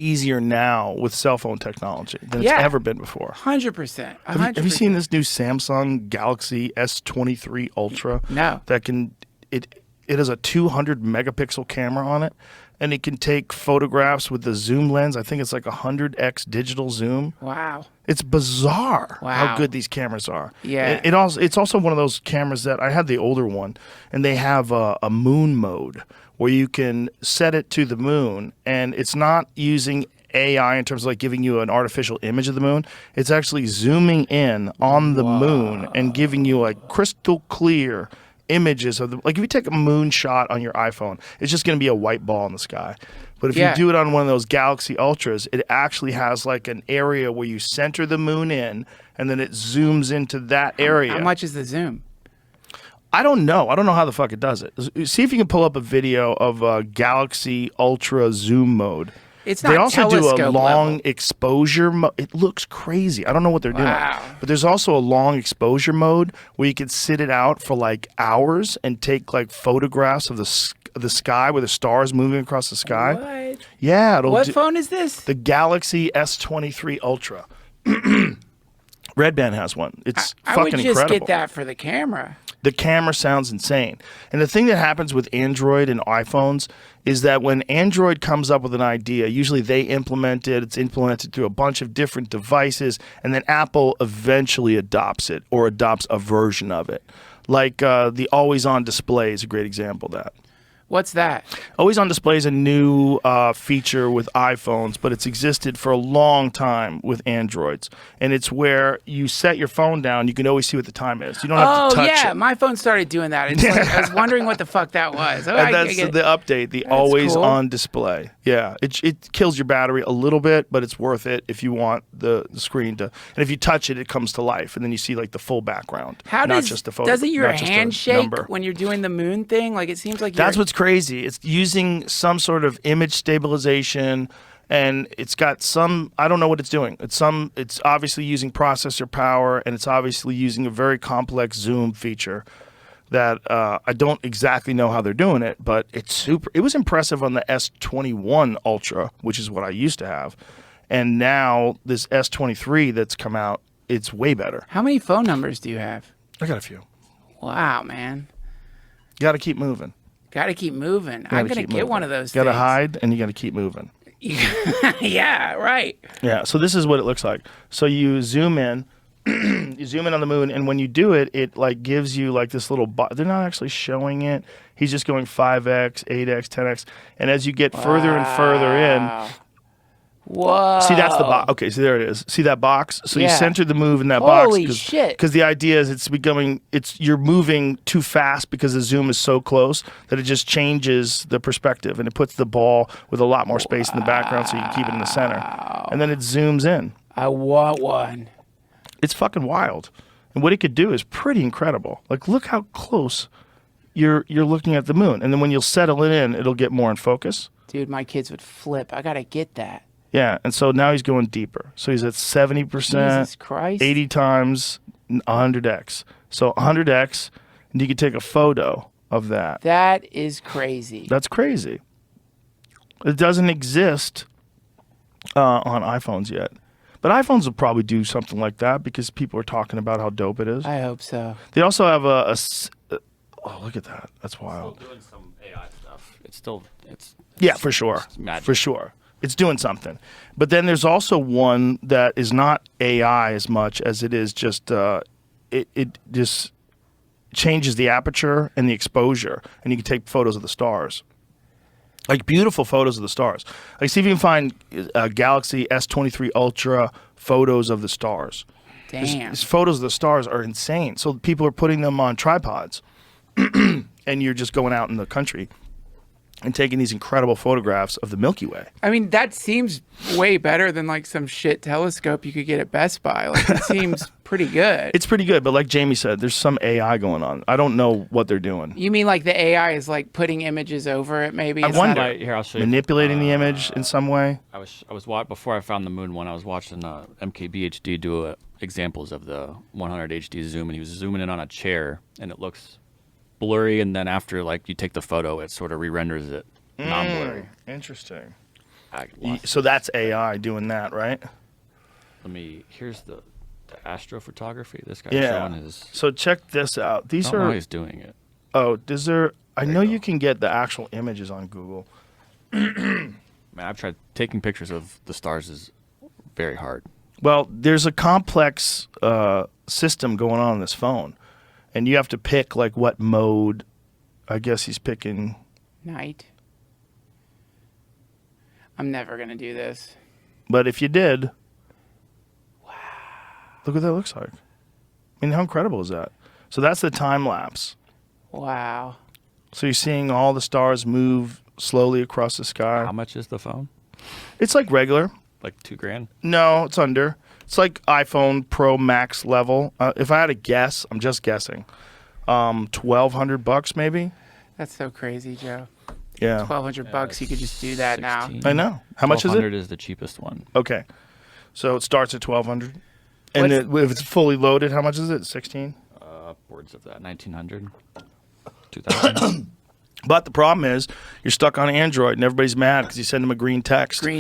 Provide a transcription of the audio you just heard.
easier now with cell phone technology than it's ever been before. 100%. Have you seen this new Samsung Galaxy S23 Ultra? No. That can it has a 200 megapixel camera on it, and it can take photographs with the zoom lens. I think it's like 100x digital zoom. Wow. It's bizarre how good these cameras are. Yeah. It's also one of those cameras that I had the older one, and they have a moon mode where you can set it to the moon, and it's not using AI in terms of like giving you an artificial image of the moon. It's actually zooming in on the moon and giving you like crystal clear images of the, like if you take a moon shot on your iPhone, it's just going to be a white ball in the sky. But if you do it on one of those Galaxy Ultras, it actually has like an area where you center the moon in, and then it zooms into that area. How much is the zoom? I don't know. I don't know how the fuck it does it. See if you can pull up a video of a Galaxy Ultra zoom mode. It's not They also do a long level. exposure mode. It looks crazy. I don't know what they're doing. But there's also a long exposure mode where you can sit it out for like hours and take like photographs of the sky with the stars moving across the sky. What? Yeah. What phone is this? The Galaxy S23 Ultra. Red Band has one. It's fucking incredible. I would just get that for the camera. The camera sounds insane. And the thing that happens with Android and iPhones is that when Android comes up with an idea, usually they implement it, it's implemented through a bunch of different devices, and then Apple eventually adopts it or adopts a version of it. Like the always-on display is a great example of that. What's that? Always on display is a new feature with iPhones, but it's existed for a long time with Androids. And it's where you set your phone down, you can always see what the time is. You don't have to touch it. Oh, yeah. My phone started doing that. It's like, I was wondering what the fuck that was. Oh, and that's the update, the always on display. Yeah. It kills your battery a little bit, but it's worth it if you want the screen to. And if you touch it, it comes to life. And then you see like the full background. Not just the photo. Doesn't your hand shake when you're doing the moon thing? Like it seems like that's what's crazy. It's using some sort of image stabilization, and it's got some, I don't know what it's doing. It's obviously using processor power, and it's obviously using a very complex zoom feature that I don't exactly know how they're doing it, but it was impressive on the S21 Ultra, which is what I used to have. And now this S23 that's come out, it's way better. How many phone numbers do you have? I got a few. Wow, man. Got to keep moving. Got to keep moving. I'm going to get one of those Got to things. hide, and you got to keep moving. Yeah, right. Yeah, so this is what it looks like. So you zoom in, you zoom in on the moon, and when you do it, it like gives you like this little, they're not actually showing it. He's just going 5x, 8x, 10x, and as you get further and further in, whoa. See, that's the box. Okay, so there it is. See that box? So you center the move in that Holy box. shit. Because the idea is you're moving too fast because the zoom is so close that it just changes the perspective, and it puts the ball with a lot more space in the background so you can keep it in the center. And then it zooms in. I want one. It's fucking wild. And what it could do is pretty incredible. Like, look how close you're looking at the moon. And then when you'll settle it in, it'll get more in focus. Dude, my kids would flip. I got to get that. Yeah, and so now he's going deeper. So he's at 70%, Jesus Christ. 80 times 100x. So 100x, and you can take a photo of that. That is crazy. That's crazy. It doesn't exist on iPhones yet. But iPhones will probably do something like that because people are talking about how dope it is. I hope so. They also have oh, look at that. That's wild. Still doing some AI stuff. It's yeah, for sure. Magic. For sure. It's doing something. But then there's also one that is not AI as much as it is just, it just changes the aperture and the exposure, and you can take photos of the stars. Like beautiful photos of the stars. Like see if you can find Galaxy S23 Ultra photos of the stars. Damn. These photos of the stars are insane. So people are putting them on tripods, and you're just going out in the country and taking these incredible photographs of the Milky Way. I mean, that seems way better than like some shit telescope you could get at Best Buy. Like, it seems pretty good. It's pretty good, but like Jamie said, there's some AI going on. I don't know what they're doing. You mean like the AI is like putting images over it maybe? I wonder. Right, here, I'll show you. Manipulating the image in some way? I was before I found the moon one, I was watching MKBHD do examples of the 100 HD zoom, and he was zooming in on a chair, and it looks blurry, and then after like you take the photo, it sort of re-renders it non-blurry. Interesting. So that's AI doing that, right? Here's the astrophotography. This guy's Yeah. showing his. So check this out. I These don't know how are. he's doing it. Oh, does there? I know you you go. can get the actual images on Google. Man, I've tried taking pictures of the stars is very hard. Well, there's a complex system going on this phone, and you have to pick like what mode. I guess he's picking. Night. I'm never gonna do this. But if you did, wow, look what that looks like. I mean, how incredible is that? So that's the time lapse. Wow. So you're seeing all the stars move slowly across the sky. How much is the phone? It's like regular. Like $2,000? No, it's under. It's like iPhone Pro Max level. If I had to guess, I'm just guessing. $1,200 maybe. That's so crazy, Joe. Yeah, $1,200, you could just do that now. 16. I know. How much is it? $1,200 is the cheapest one. Okay, so it starts at $1,200, and if it's fully loaded, how much is it? 16. Upwards of that, 1,900, 2,000. But the problem is, you're stuck on Android, and everybody's mad because you send them a green text. Green